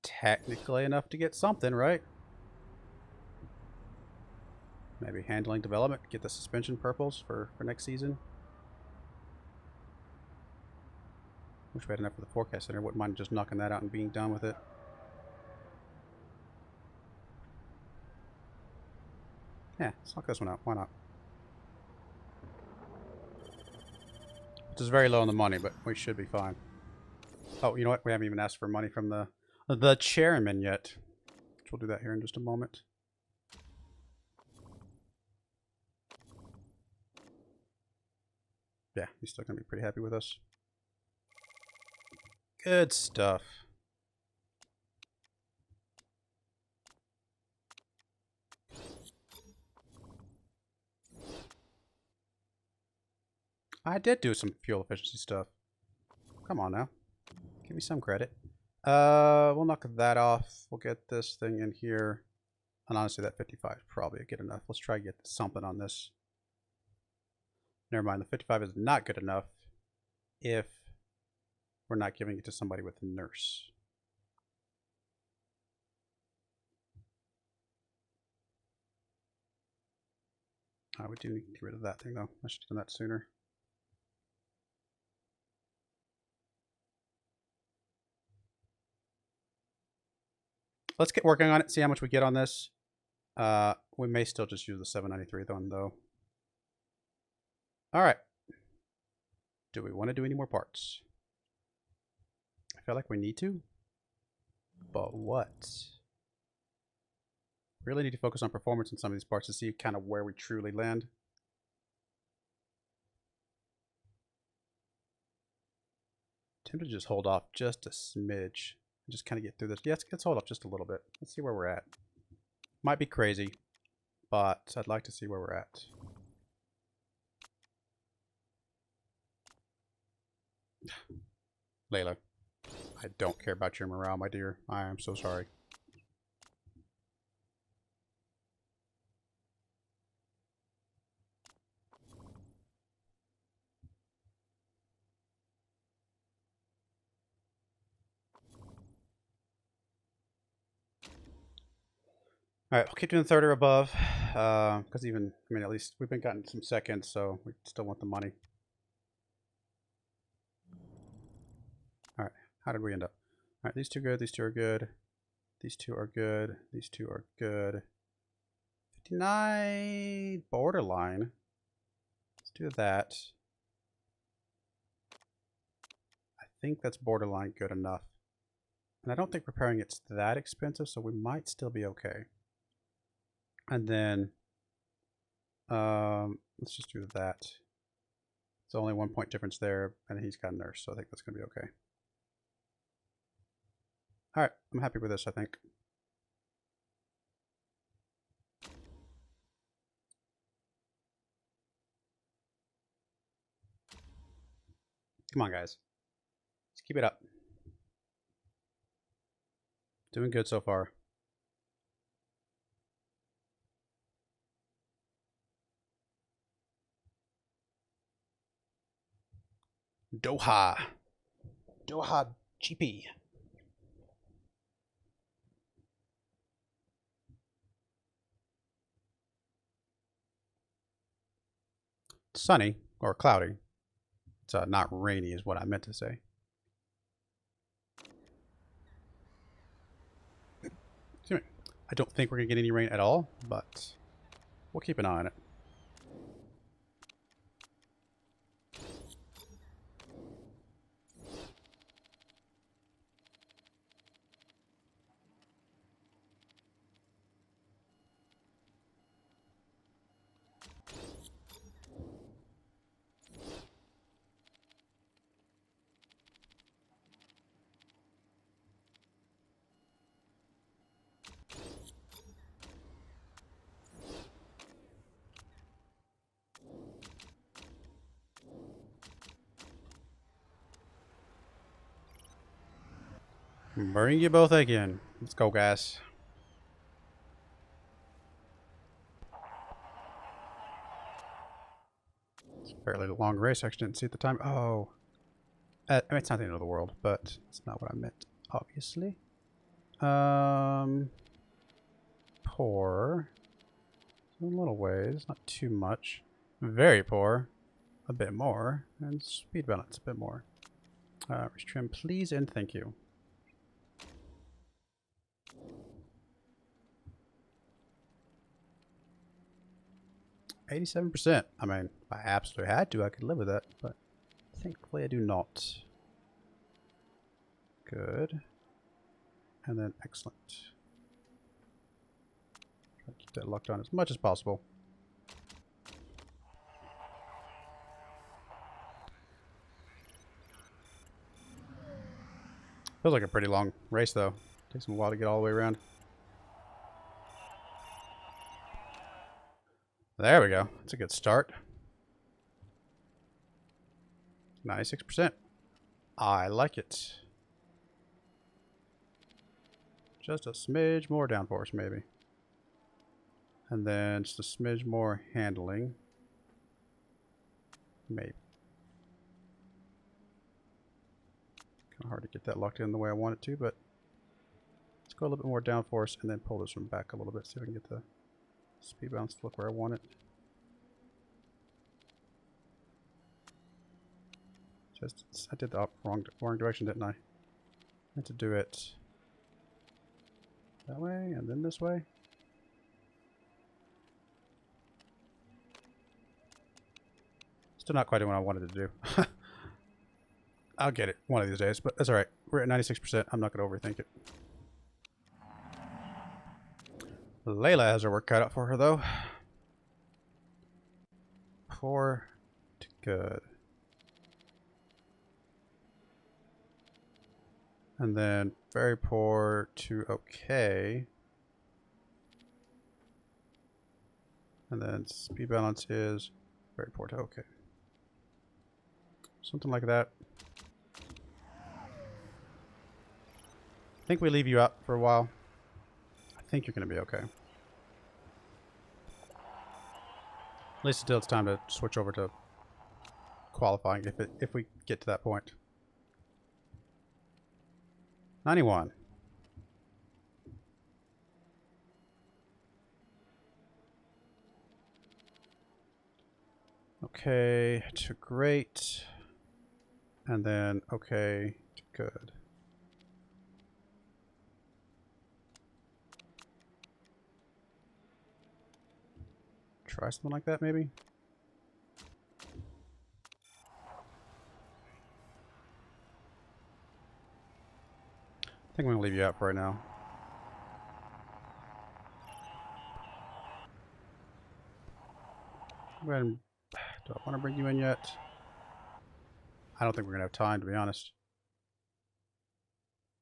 [SPEAKER 1] Technically enough to get something, right? Maybe handling development, get the suspension purples for next season. Wish we had enough for the forecast center. Wouldn't mind just knocking that out and being done with it. Yeah, let's knock this one out. Why not? Which is very low on the money, but we should be fine. Oh, you know what? We haven't even asked for money from the chairman yet. We'll do that here in just a moment. Yeah, he's still going to be pretty happy with us. Good stuff. I did do some fuel efficiency stuff. Come on now. Give me some credit. We'll knock that off. We'll get this thing in here. And honestly, that 55 is probably good enough. Let's try to get something on this. Never mind, the 55 is not good enough if we're not giving it to somebody with a nurse. We do need to get rid of that thing, though. I should have done that sooner. Let's get working on it, see how much we get on this. We may still just use the 793 though. All right. Do we want to do any more parts? I feel like we need to. But what? Really need to focus on performance in some of these parts to see kind of where we truly land. Tempted to just hold off just a smidge. Just kind of get through this. Yeah, let's hold up just a little bit. Let's see where we're at. Might be crazy, but I'd like to see where we're at. Layla, I don't care about your morale, my dear. I am so sorry. All right, we'll keep doing 3rd or above, because even, I mean, at least we've been getting some seconds, so we still want the money. All right, how did we end up? All right, these 2 good, these 2 are good, these 2 are good, these 2 are good. 59 borderline. Let's do that. I think that's borderline good enough. And I don't think repairing it's that expensive, so we might still be okay. And then let's just do that. It's only 1 point difference there, and he's got a nurse, so I think that's going to be okay. All right, I'm happy with this, I think. Come on, guys. Let's keep it up. Doing good so far. Doha GP. Sunny or cloudy. It's not rainy is what I meant to say. Excuse me. I don't think we're going to get any rain at all, but we'll keep an eye on it. Bring you both again. Let's go, guys. It's a fairly long race. I actually didn't see at the time. Oh. I mean, it's not the end of the world, but it's not what I meant, obviously. Poor. A little ways, not too much. Very poor. A bit more. And speed balance, a bit more. Race trim, please and thank you. 87%. I mean, if I absolutely had to, I could live with that, but thankfully I do not. Good. And then excellent. Try to keep that locked on as much as possible. Feels like a pretty long race though. Takes them a while to get all the way around. There we go. That's a good start. 96%. I like it. Just a smidge more downforce, maybe. And then just a smidge more handling. Maybe. Kind of hard to get that locked in the way I want it to, but let's go a little bit more downforce and then pull this one back a little bit so I can get the speed balance to look where I want it. I did the wrong direction, didn't I? I meant to do it that way and then this way. Still not quite doing what I wanted to do. I'll get it one of these days, but that's alright. We're at 96%. I'm not going to overthink it. Layla has her work cut out for her, though. Poor to good. And then very poor to okay. And then speed balance is very poor to okay. Something like that. I think we leave you out for a while. I think you're going to be okay. At least until it's time to switch over to qualifying if we get to that point. 91. Okay to great. And then okay to good. Try something like that maybe. I think I'm going to leave you out for right now. Go ahead and, do I want to bring you in yet? I don't think we're going to have time, to be honest.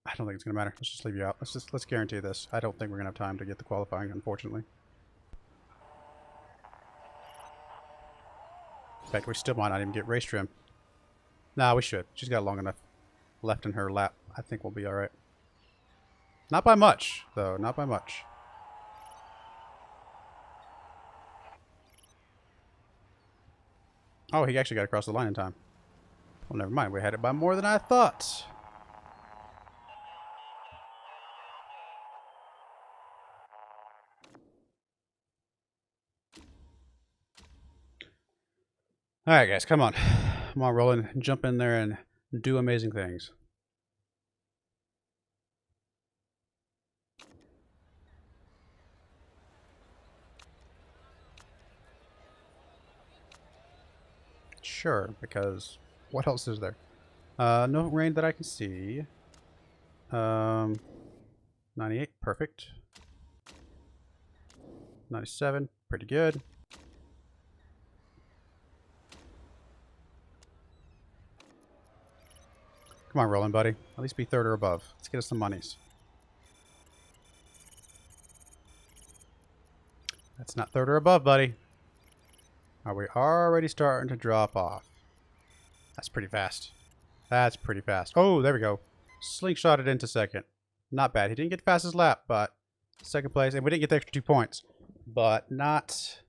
[SPEAKER 1] I don't think it's going to matter. Let's just leave you out. Let's guarantee this. I don't think we're going to have time to get the qualifying, unfortunately. In fact, we still might not even get race trim. Nah, we should. She's got long enough left in her lap. I think we'll be alright. Not by much, though. Not by much. Oh, he actually got across the line in time. Well, never mind. We had it by more than I thought. Alright, guys. Come on. Come on, Roland. Jump in there and do amazing things. Sure, because what else is there? No rain that I can see. 98, perfect. 97, pretty good. Come on, Roland, buddy. At least be third or above. Let's get us some monies. That's not third or above, buddy. Are we already starting to drop off? That's pretty fast. That's pretty fast. Oh, there we go. Slingshotted into second. Not bad. He didn't get fastest lap, but second place. And we didn't get the extra 2 points. But not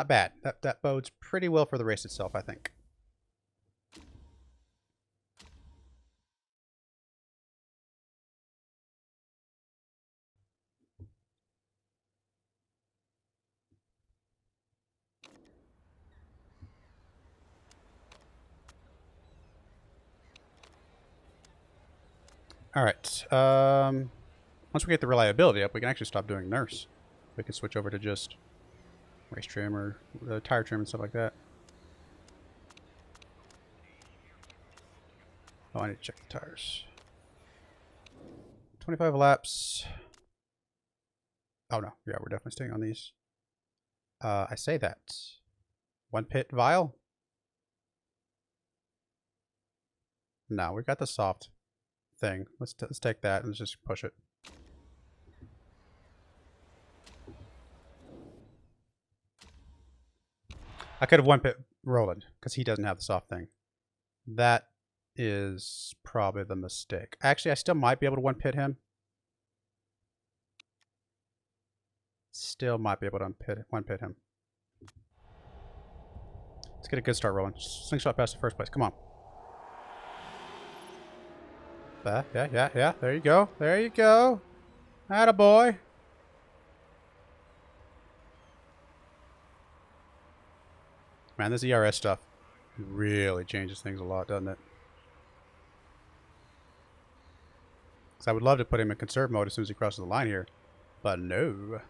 [SPEAKER 1] bad. That bodes pretty well for the race itself, I think. All right. Once we get the reliability up, we can actually stop doing nurse. We can switch over to just race trim or tire trim and stuff like that. Oh, I need to check the tires. 25 laps. Oh no, yeah, we're definitely staying on these. I say that. One pit vial? No, we got the soft thing. Let's take that and let's just push it. I could have one pit Roland because he doesn't have the soft thing. That is probably the mistake. Actually, I still might be able to one pit him. Still might be able to one pit him. Let's get a good start, Roland. Slingshot past the first place. Come on. Yeah. There you go. There you go. Attaboy. Man, this ERS stuff really changes things a lot, doesn't it? Because I would love to put him in conserve mode as soon as he crosses the line here. But no.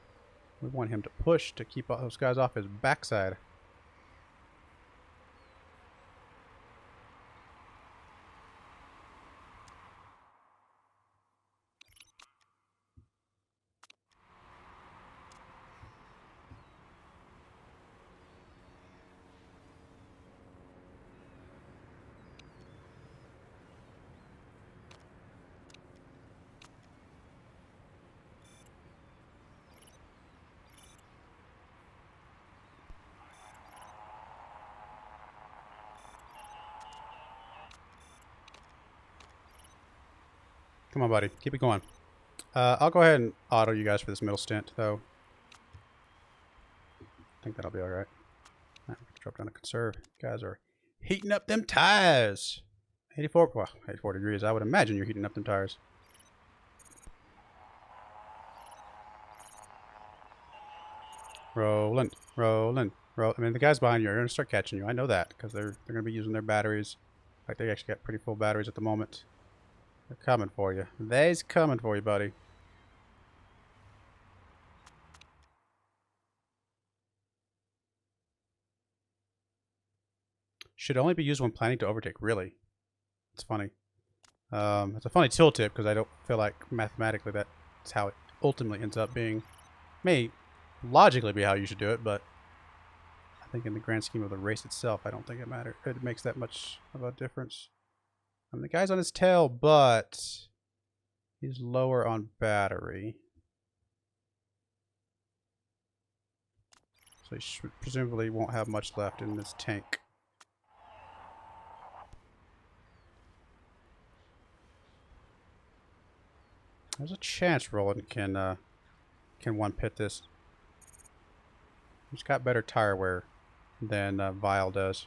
[SPEAKER 1] We want him to push to keep all those guys off his backside. Come on, buddy. Keep it going. I'll go ahead and auto you guys for this middle stint, though. I think that'll be all right. Drop down to conserve. You guys are heating up them tires. 84, well, 84 degrees. I would imagine you're heating up them tires. Rolling. I mean, the guys behind you are going to start catching you. I know that because they're going to be using their batteries. Like, they actually got pretty full batteries at the moment. They're coming for you. They's coming for you, buddy. Should only be used when planning to overtake, really. It's funny. It's a funny tooltip because I don't feel like mathematically that's how it ultimately ends up being. May logically be how you should do it, but I think in the grand scheme of the race itself, I don't think it makes that much of a difference. I mean, the guy's on his tail, but he's lower on battery. So he presumably won't have much left in this tank. There's a chance Roland can one pit this. He's got better tire wear than Vile does.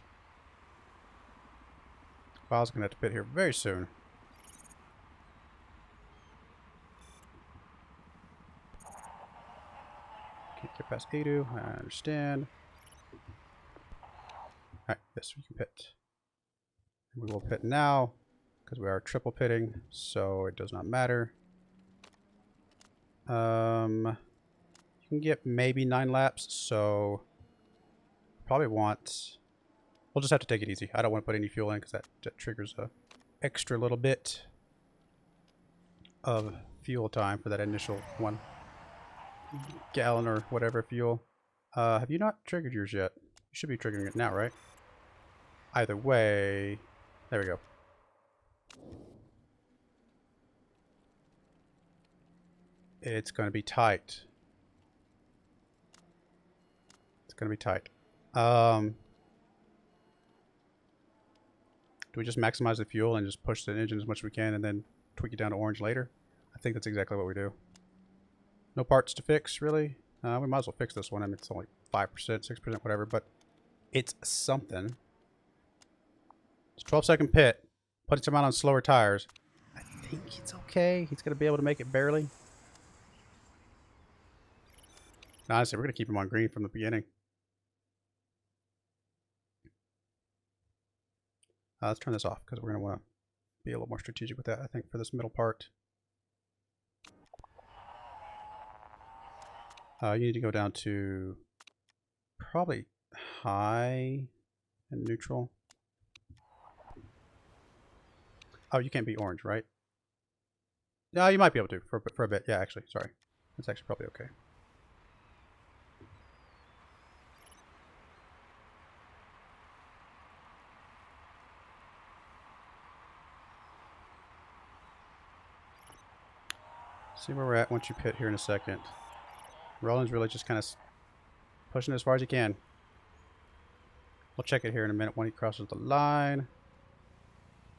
[SPEAKER 1] Vile's gonna have to pit here very soon. Can't get past Edu. I understand. Alright, yes, we can pit. We will pit now because we are triple pitting, so it does not matter. You can get maybe 9 laps, so probably want... We'll just have to take it easy. I don't want to put any fuel in because that triggers a extra little bit of fuel time for that initial 1 gallon or whatever fuel. Have you not triggered yours yet? You should be triggering it now, right? Either way, there we go. It's going to be tight. It's going to be tight. Do we just maximize the fuel and just push the engine as much as we can and then tweak it down to orange later? I think that's exactly what we do. No parts to fix, really. We might as well fix this one. I mean, it's only 5%, 6%, whatever, but it's something. It's a 12-second pit. Putting someone on slower tires. I think it's okay. He's going to be able to make it barely. Honestly, we're going to keep him on green from the beginning. Let's turn this off because we're going to want to be a little more strategic with that, I think, for this middle part. You need to go down to probably high and neutral. Oh, you can't be orange, right? No, you might be able to for a bit. Yeah, actually, sorry. That's actually probably okay. See where we're at once you pit here in a second. Roland's really just kind of pushing as far as he can. We'll check it here in a minute when he crosses the line.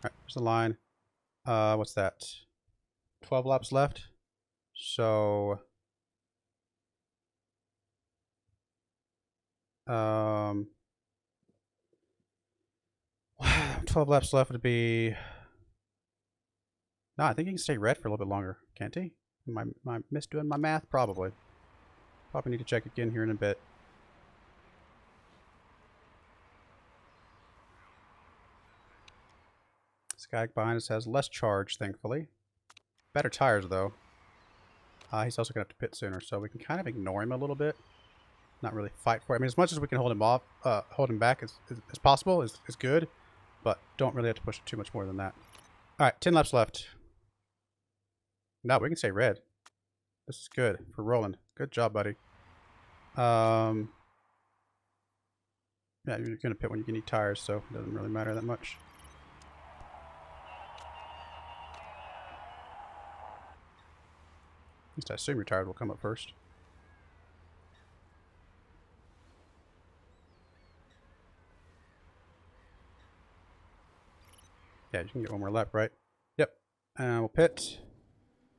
[SPEAKER 1] Alright, there's the line. What's that? 12 laps left. So 12 laps left would be... No, I think he can stay red for a little bit longer, can't he? Am I misdoing my math? Probably. Probably need to check again here in a bit. This guy behind us has less charge, thankfully. Better tires, though. He's also going to have to pit sooner, so we can kind of ignore him a little bit. Not really fight for it. I mean, as much as we can hold him off, hold him back as possible is good, but don't really have to push it too much more than that. All right, 10 laps left. No, we can stay red. This is good for Roland. Good job, buddy. Yeah, you're going to pit when you need tires, so it doesn't really matter that much. At least I assume your tires will come up first. Yeah, you can get one more lap, right? Yep. And we'll pit.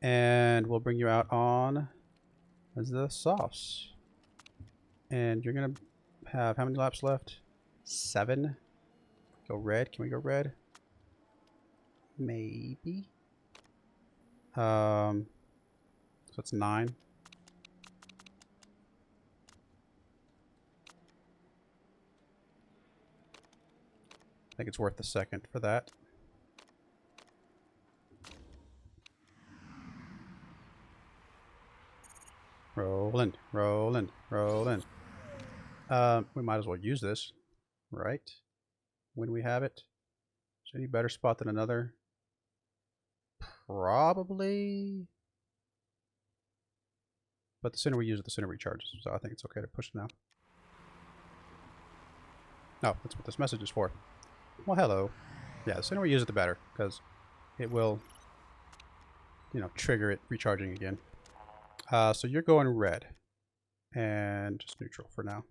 [SPEAKER 1] And we'll bring you out on the sauce. And you're going to have how many laps left? 7. Go red. Can we go red? Maybe. So it's 9. I think it's worth the second for that. Rolling, rolling, rolling. We might as well use this, right? When we have it. Is there any better spot than another? Probably. But the sooner we use it, the sooner it recharges. So I think it's okay to push now. Oh, that's what this message is for. Well, hello. Yeah, the sooner we use it, the better, because it will, you know, trigger it recharging again. So you're going red, and just neutral for now.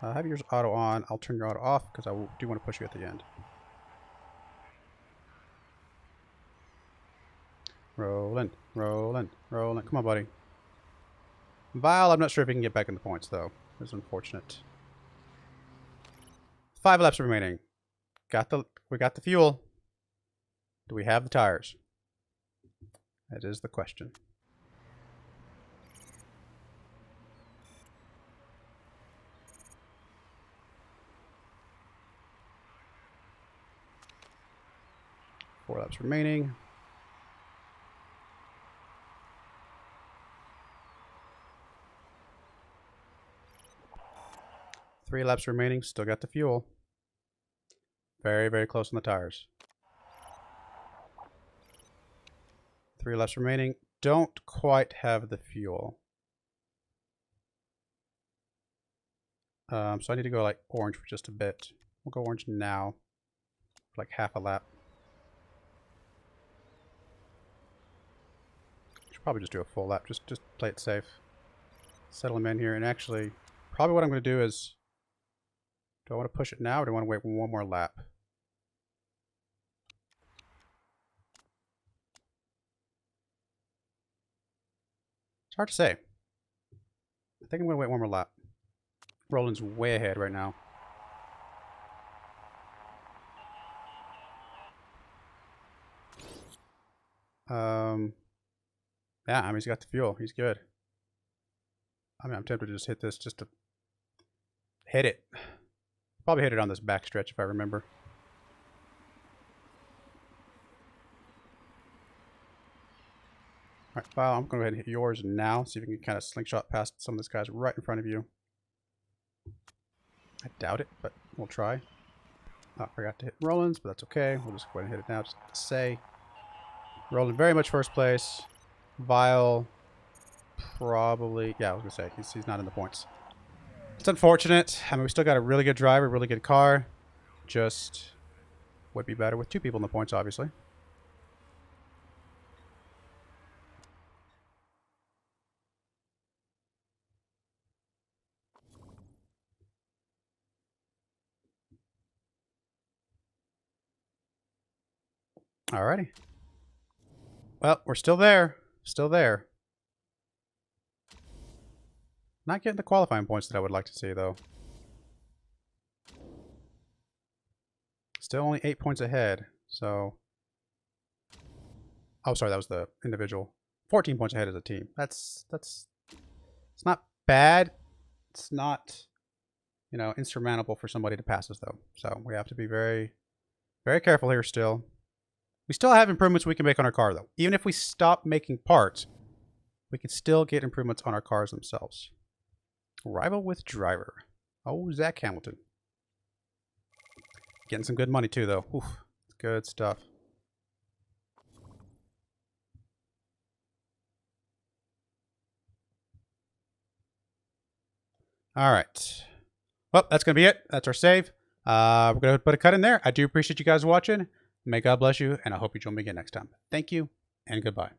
[SPEAKER 1] Have yours auto on. I'll turn your auto off because I do want to push you at the end. Rolling, rolling, rolling. Come on, buddy. Vile, I'm not sure if he can get back in the points, though. It's unfortunate. 5 laps remaining. We got the fuel. Do we have the tires? That is the question. laps remaining. Three laps remaining. Still got the fuel. Very, very close on the tires. 3 laps remaining. Don't quite have the fuel. So I need to go like orange for just a bit. We'll go orange now. For like half a lap. Should probably just do a full lap. Just play it safe. Settle him in here. And actually, probably what I'm going to do is... Do I want to push it now or do I want to wait one more lap? It's hard to say. I think I'm going to wait one more lap. Roland's way ahead right now. Yeah, I mean, he's got the fuel. He's good. I mean, I'm tempted to just hit this just to hit it. Probably hit it on this back stretch if I remember. All right, File, I'm going to go ahead and hit yours now. See if we can kind of slingshot past some of this guys right in front of you. I doubt it, but we'll try. Oh, I forgot to hit Roland's, but that's okay. We'll just go ahead and hit it now just to say. Roland very much first place. Vile, probably, yeah, I was going to say, he's not in the points. It's unfortunate. I mean, we still got a really good driver, really good car. Just would be better with 2 people in the points, obviously. Alrighty. Well, we're still there. Still there. Not getting the qualifying points that I would like to see, though. Still only 8 points ahead, so... Oh, sorry, that was the individual. 14 points ahead as a team. That's... It's not bad. It's not, you know, insurmountable for somebody to pass us, though. So we have to be very, very careful here still. We still have improvements we can make on our car, though. Even if we stop making parts, we can still get improvements on our cars themselves. Rival with driver. Oh, Zach Hamilton. Getting some good money, too, though. Oof, good stuff. All right. Well, that's going to be it. That's our save. We're going to put a cut in there. I do appreciate you guys watching. May God bless you, and I hope you join me again next time. Thank you, and goodbye.